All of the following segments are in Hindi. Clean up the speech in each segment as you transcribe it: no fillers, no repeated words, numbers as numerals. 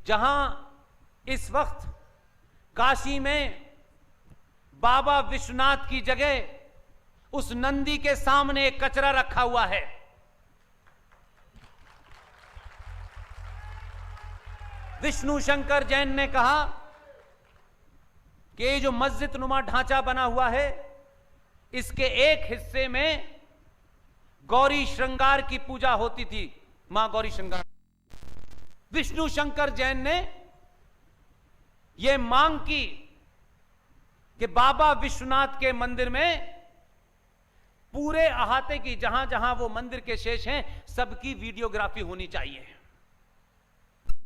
जहां इस वक्त काशी में बाबा विश्वनाथ की जगह उस नंदी के सामने एक कचरा रखा हुआ है। विष्णु शंकर जैन ने कहा कि ये जो मस्जिद नुमा ढांचा बना हुआ है, इसके एक हिस्से में गौरी श्रृंगार की पूजा होती थी, मां गौरी श्रृंगार। विष्णु शंकर जैन ने यह मांग की कि बाबा विश्वनाथ के मंदिर में पूरे अहाते की, जहां जहां वो मंदिर के शेष हैं, सबकी वीडियोग्राफी होनी चाहिए।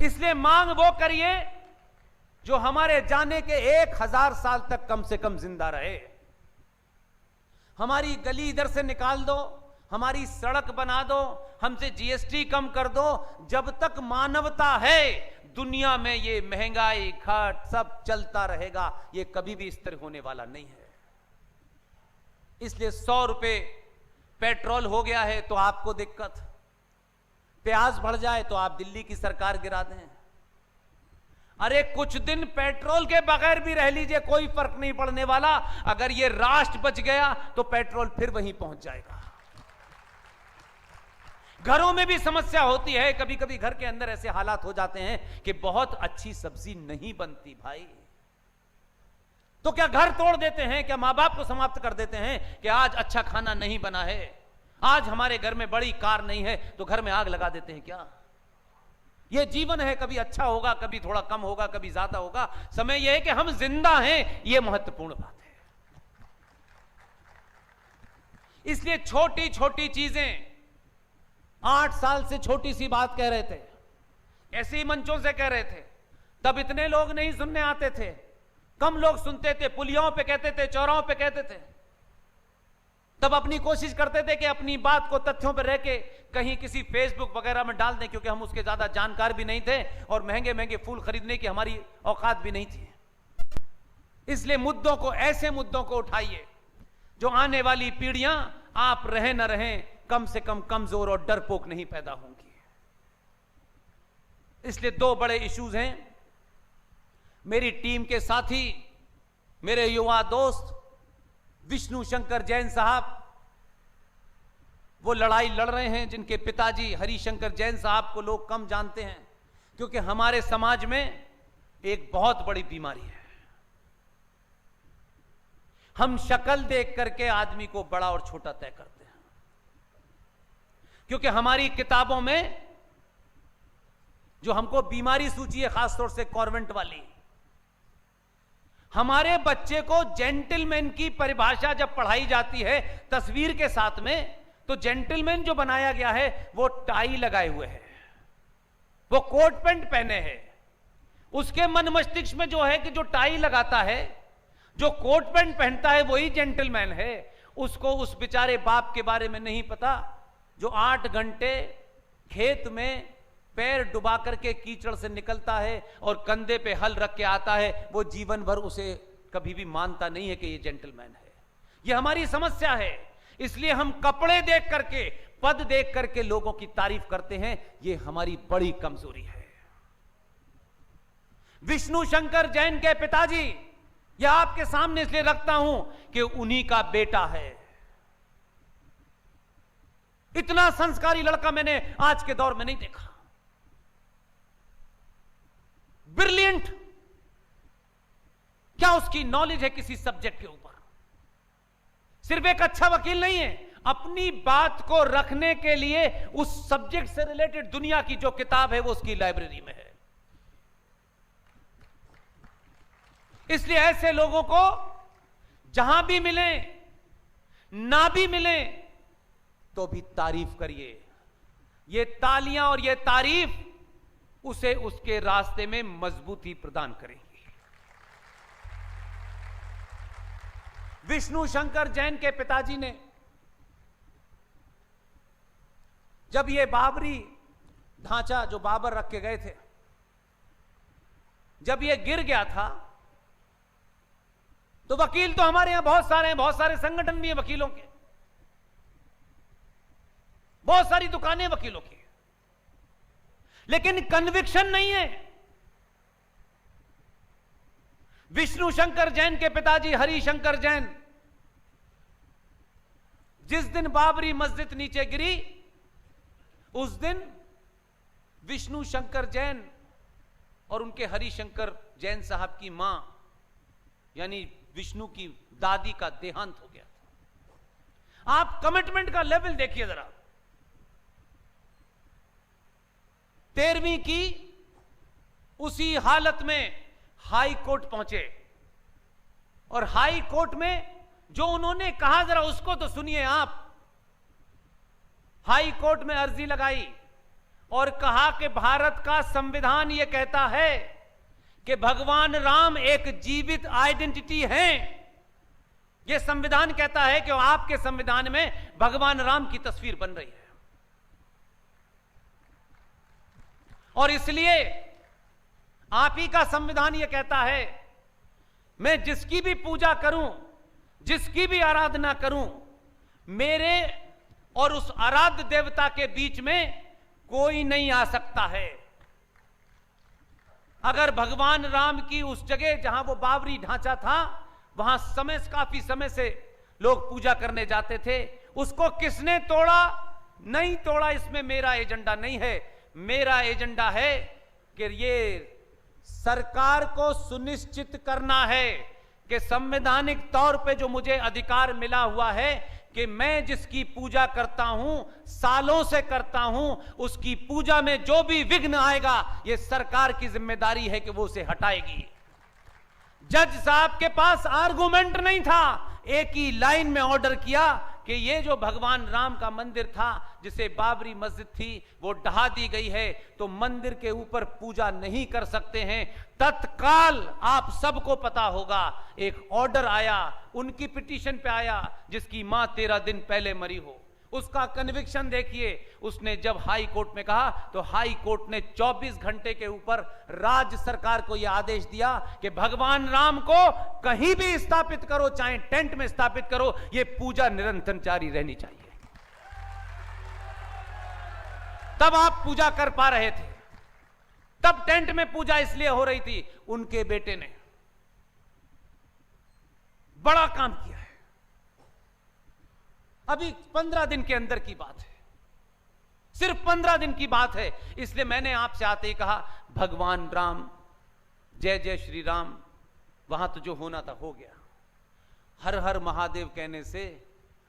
इसलिए मांग वो करिए जो हमारे जाने के 1000 साल तक कम से कम जिंदा रहे। हमारी गली इधर से निकाल दो, हमारी सड़क बना दो, हमसे जीएसटी कम कर दो, जब तक मानवता है दुनिया में ये महंगाई घाट सब चलता रहेगा। ये कभी भी स्थिर होने वाला नहीं है। इसलिए 100 रुपए पेट्रोल हो गया है तो आपको दिक्कत, प्याज बढ़ जाए तो आप दिल्ली की सरकार गिरा दें। अरे कुछ दिन पेट्रोल के बगैर भी रह लीजिए, कोई फर्क नहीं पड़ने वाला। अगर ये राष्ट्र बच गया तो पेट्रोल फिर वहीं पहुंच जाएगा। घरों में भी समस्या होती है, कभी कभी घर के अंदर ऐसे हालात हो जाते हैं कि बहुत अच्छी सब्जी नहीं बनती भाई, तो क्या घर तोड़ देते हैं? क्या मां बाप को समाप्त कर देते हैं कि आज अच्छा खाना नहीं बना है, आज हमारे घर में बड़ी कार नहीं है, तो घर में आग लगा देते हैं क्या? यह जीवन है, कभी अच्छा होगा, कभी थोड़ा कम होगा, कभी ज्यादा होगा। समय यह है कि हम जिंदा हैं, यह महत्वपूर्ण बात है। इसलिए छोटी छोटी चीजें, 8 साल से छोटी सी बात कह रहे थे, ऐसे ही मंचों से कह रहे थे, तब इतने लोग नहीं सुनने आते थे, कम लोग सुनते थे, पुलियों पे कहते थे, चौराहों पे कहते थे। तब अपनी कोशिश करते थे कि अपनी बात को तथ्यों पर रह के कहीं किसी फेसबुक वगैरह में डाल दें, क्योंकि हम उसके ज्यादा जानकार भी नहीं थे और महंगे महंगे फूल खरीदने की हमारी औकात भी नहीं थी। इसलिए मुद्दों को, ऐसे मुद्दों को उठाइए जो आने वाली पीढ़ियां, आप रहे न रहें, कम से कम कमजोर और डरपोक नहीं पैदा होंगी। इसलिए 2 बड़े इश्यूज हैं। मेरी टीम के साथी, मेरे युवा दोस्त विष्णु शंकर जैन साहब, वो लड़ाई लड़ रहे हैं जिनके पिताजी हरिशंकर जैन साहब को लोग कम जानते हैं, क्योंकि हमारे समाज में एक बहुत बड़ी बीमारी है। हम शक्ल देख करके आदमी को बड़ा और छोटा तय करते हैं, क्योंकि हमारी किताबों में जो हमको बीमारी सूची है, खासतौर से कॉन्वेंट वाली, हमारे बच्चे को जेंटलमैन की परिभाषा जब पढ़ाई जाती है तस्वीर के साथ में, तो जेंटलमैन जो बनाया गया है वो टाई लगाए हुए है, वो कोट पैंट पहने हैं। उसके मन मस्तिष्क में जो है कि जो टाई लगाता है, जो कोट पैंट पहनता है, वही जेंटलमैन है। उसको उस बेचारे बाप के बारे में नहीं पता जो 8 घंटे खेत में पैर डुबा करके कीचड़ से निकलता है और कंधे पे हल रख के आता है। वो जीवन भर उसे कभी भी मानता नहीं है कि ये जेंटलमैन है। ये हमारी समस्या है। इसलिए हम कपड़े देख करके, पद देख करके लोगों की तारीफ करते हैं। ये हमारी बड़ी कमजोरी है। विष्णु शंकर जैन के पिताजी, यह आपके सामने इसलिए रखता हूं कि उन्हीं का बेटा है। इतना संस्कारी लड़का मैंने आज के दौर में नहीं देखा। ब्रिलियंट, क्या उसकी नॉलेज है किसी सब्जेक्ट के ऊपर। सिर्फ एक अच्छा वकील नहीं है, अपनी बात को रखने के लिए उस सब्जेक्ट से रिलेटेड दुनिया की जो किताब है वो उसकी लाइब्रेरी में है। इसलिए ऐसे लोगों को जहां भी मिले, ना भी मिले, तो भी तारीफ करिए। ये तालियां और ये तारीफ उसे उसके रास्ते में मजबूती प्रदान करेंगी। विष्णु शंकर जैन के पिताजी ने जब ये बाबरी ढांचा जो बाबर रख के गए थे, जब ये गिर गया था, तो वकील तो हमारे यहां बहुत सारे हैं, बहुत सारे संगठन भी हैं वकीलों के, बहुत सारी दुकानें वकीलों की, लेकिन कन्विक्शन नहीं है। विष्णु शंकर जैन के पिताजी हरिशंकर जैन, जिस दिन बाबरी मस्जिद नीचे गिरी उस दिन विष्णु शंकर जैन और उनके हरिशंकर जैन साहब की मां यानी विष्णु की दादी का देहांत हो गया था। आप कमिटमेंट का लेवल देखिए जरा। 13वीं की उसी हालत में हाई कोर्ट पहुंचे और हाई कोर्ट में जो उन्होंने कहा जरा उसको तो सुनिए आप। हाई कोर्ट में अर्जी लगाई और कहा कि भारत का संविधान यह कहता है कि भगवान राम एक जीवित आइडेंटिटी हैं। यह संविधान कहता है कि आपके संविधान में भगवान राम की तस्वीर बन रही है और इसलिए आप ही का संविधान यह कहता है मैं जिसकी भी पूजा करूं, जिसकी भी आराधना करूं, मेरे और उस आराध्य देवता के बीच में कोई नहीं आ सकता है। अगर भगवान राम की उस जगह जहां वो बाबरी ढांचा था वहां काफी समय से लोग पूजा करने जाते थे, उसको किसने तोड़ा? नहीं तोड़ा। इसमें मेरा एजेंडा नहीं है। मेरा एजेंडा है कि ये सरकार को सुनिश्चित करना है कि संवैधानिक तौर पे जो मुझे अधिकार मिला हुआ है कि मैं जिसकी पूजा करता हूं, सालों से करता हूं, उसकी पूजा में जो भी विघ्न आएगा ये सरकार की जिम्मेदारी है कि वो उसे हटाएगी। जज साहब के पास आर्गुमेंट नहीं था, एक ही लाइन में ऑर्डर किया कि ये जो भगवान राम का मंदिर था जिसे बाबरी मस्जिद थी वो ढहा दी गई है तो मंदिर के ऊपर पूजा नहीं कर सकते हैं। तत्काल आप सबको पता होगा एक ऑर्डर आया, उनकी पिटीशन पे आया जिसकी मां 13 दिन पहले मरी हो। उसका कन्विक्शन देखिए, उसने जब हाई कोर्ट में कहा तो हाई कोर्ट ने 24 घंटे के ऊपर राज्य सरकार को यह आदेश दिया कि भगवान राम को कहीं भी स्थापित करो, चाहे टेंट में स्थापित करो, यह पूजा निरंतर जारी रहनी चाहिए। तब आप पूजा कर पा रहे थे, तब टेंट में पूजा इसलिए हो रही थी। उनके बेटे ने बड़ा काम किया है। अभी 15 दिन के अंदर की बात है, सिर्फ 15 दिन की बात है। इसलिए मैंने आपसे आते ही कहा भगवान राम, जय जय श्री राम, वहां तो जो होना था हो गया। हर हर महादेव कहने से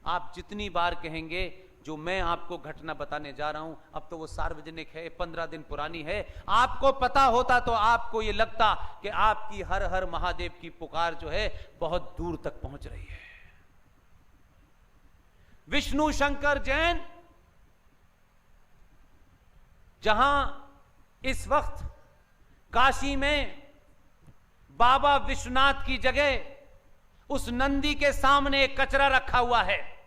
आप जितनी बार कहेंगे, जो मैं आपको घटना बताने जा रहा हूं अब तो वो सार्वजनिक है, 15 दिन पुरानी है। आपको पता होता तो आपको ये लगता कि आपकी हर हर महादेव की पुकार जो है बहुत दूर तक पहुंच रही है। विष्णु शंकर जैन जहां इस वक्त काशी में बाबा विश्वनाथ की जगह उस नंदी के सामने एक कचरा रखा हुआ है,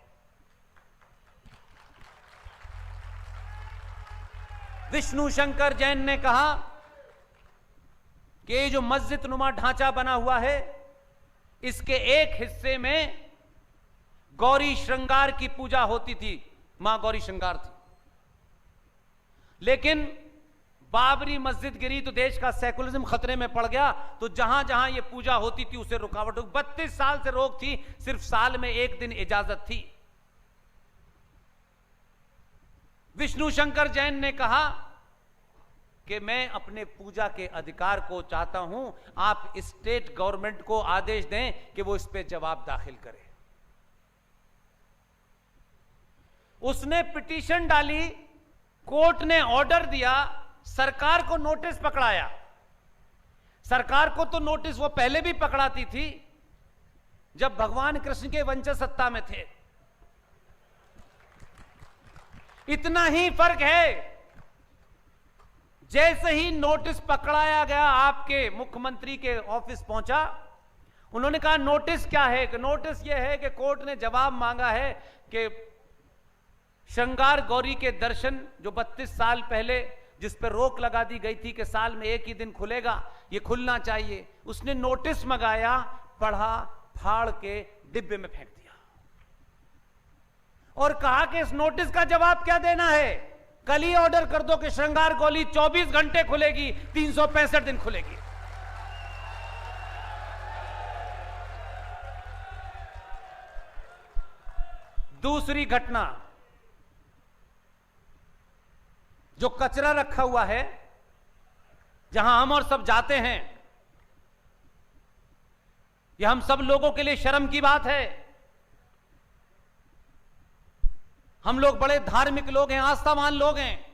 विष्णु शंकर जैन ने कहा कि ये जो मस्जिद नुमा ढांचा बना हुआ है इसके एक हिस्से में गौरी श्रृंगार की पूजा होती थी, मां गौरी श्रृंगार थी। लेकिन बाबरी मस्जिद गिरी तो देश का सेकुलरिज्म खतरे में पड़ गया, तो जहां जहां यह पूजा होती थी उसे रुकावट हो। 32 साल से रोक थी, सिर्फ साल में एक दिन इजाजत थी। विष्णु शंकर जैन ने कहा कि मैं अपने पूजा के अधिकार को चाहता हूं, आप स्टेट गवर्नमेंट को आदेश दें कि वो इस पे जवाब दाखिल करे। उसने पिटीशन डाली, कोर्ट ने ऑर्डर दिया, सरकार को नोटिस पकड़ाया। सरकार को तो नोटिस वो पहले भी पकड़ाती थी जब भगवान कृष्ण के वंशज सत्ता में थे। इतना ही फर्क है, जैसे ही नोटिस पकड़ाया गया आपके मुख्यमंत्री के ऑफिस पहुंचा, उन्होंने कहा नोटिस क्या है? कि नोटिस यह है कि कोर्ट ने जवाब मांगा है कि श्रृंगार गौरी के दर्शन जो 32 साल पहले जिस पर रोक लगा दी गई थी कि साल में एक ही दिन खुलेगा, ये खुलना चाहिए। उसने नोटिस मंगाया, पढ़ा, फाड़ के डिब्बे में फेंक दिया और कहा कि इस नोटिस का जवाब क्या देना है? कल ही ऑर्डर कर दो कि श्रृंगार गौरी 24 घंटे खुलेगी, 365 दिन खुलेगी। दूसरी घटना, जो कचरा रखा हुआ है जहां हम और सब जाते हैं, यह हम सब लोगों के लिए शर्म की बात है। हम लोग बड़े धार्मिक लोग हैं, आस्थावान लोग हैं।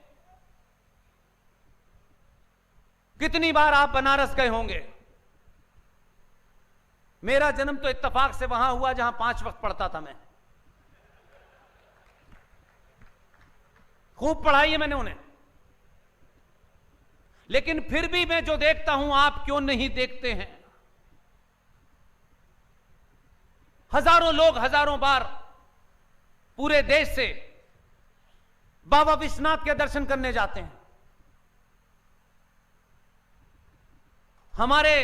कितनी बार आप बनारस गए होंगे। मेरा जन्म तो इत्तेफाक से वहां हुआ जहां 5 वक्त पढ़ता था मैं। खूब पढ़ाई है मैंने उन्हें, लेकिन फिर भी मैं जो देखता हूं आप क्यों नहीं देखते हैं। हजारों लोग हजारों बार पूरे देश से बाबा विश्वनाथ के दर्शन करने जाते हैं। हमारे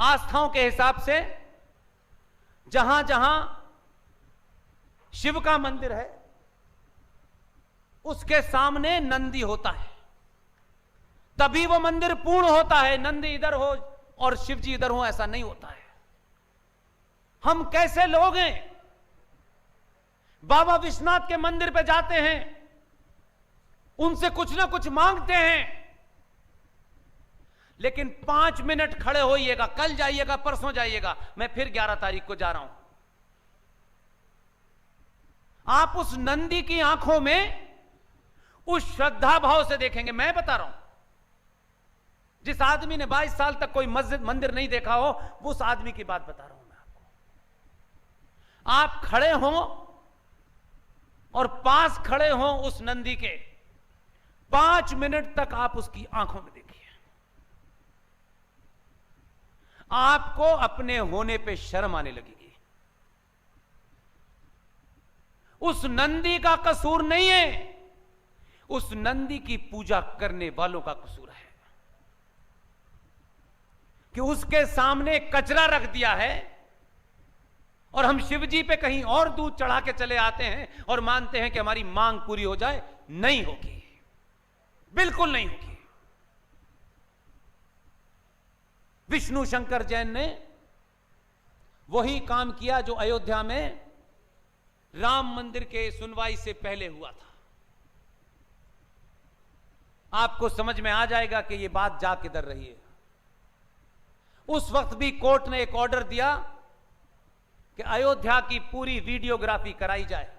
आस्थाओं के हिसाब से जहां जहां शिव का मंदिर है उसके सामने नंदी होता है, तभी वो मंदिर पूर्ण होता है। नंदी इधर हो और शिव जी इधर हो, ऐसा नहीं होता है। हम कैसे लोग हैं, बाबा विश्वनाथ के मंदिर पे जाते हैं, उनसे कुछ ना कुछ मांगते हैं, लेकिन 5 मिनट खड़े होइएगा, कल जाइएगा, परसों जाइएगा, मैं फिर 11 तारीख को जा रहा हूं। आप उस नंदी की आंखों में उस श्रद्धा भाव से देखेंगे। मैं बता रहा हूं, जिस आदमी ने 22 साल तक कोई मस्जिद मंदिर नहीं देखा हो, वो उस आदमी की बात बता रहा हूं मैं आपको। आप खड़े हो और पास खड़े हो उस नंदी के, 5 मिनट तक आप उसकी आंखों में देखिए, आपको अपने होने पे शर्म आने लगेगी। उस नंदी का कसूर नहीं है, उस नंदी की पूजा करने वालों का कसूर है कि उसके सामने कचरा रख दिया है और हम शिव जी पे कहीं और दूध चढ़ा के चले आते हैं और मानते हैं कि हमारी मांग पूरी हो जाए। नहीं होगी, बिल्कुल नहीं होगी। विष्णु शंकर जैन ने वही काम किया जो अयोध्या में राम मंदिर के सुनवाई से पहले हुआ था। आपको समझ में आ जाएगा कि यह बात जा किधर रही है। उस वक्त भी कोर्ट ने एक ऑर्डर दिया कि अयोध्या की पूरी वीडियोग्राफी कराई जाए,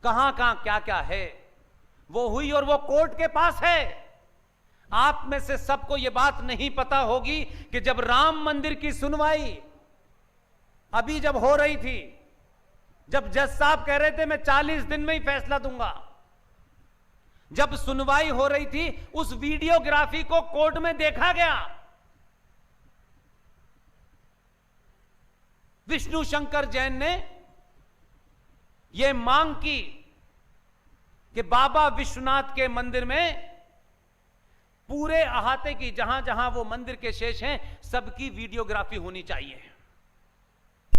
कहां कहां क्या क्या है वो हुई, और वो कोर्ट के पास है। आप में से सबको यह बात नहीं पता होगी कि जब राम मंदिर की सुनवाई अभी जब हो रही थी, जब जज साहब कह रहे थे मैं 40 दिन में ही फैसला दूंगा, जब सुनवाई हो रही थी, उस वीडियोग्राफी को कोर्ट में देखा गया। विष्णु शंकर जैन ने यह मांग की कि बाबा विश्वनाथ के मंदिर में पूरे अहाते की, जहां जहां वो मंदिर के शेष हैं, सबकी वीडियोग्राफी होनी चाहिए।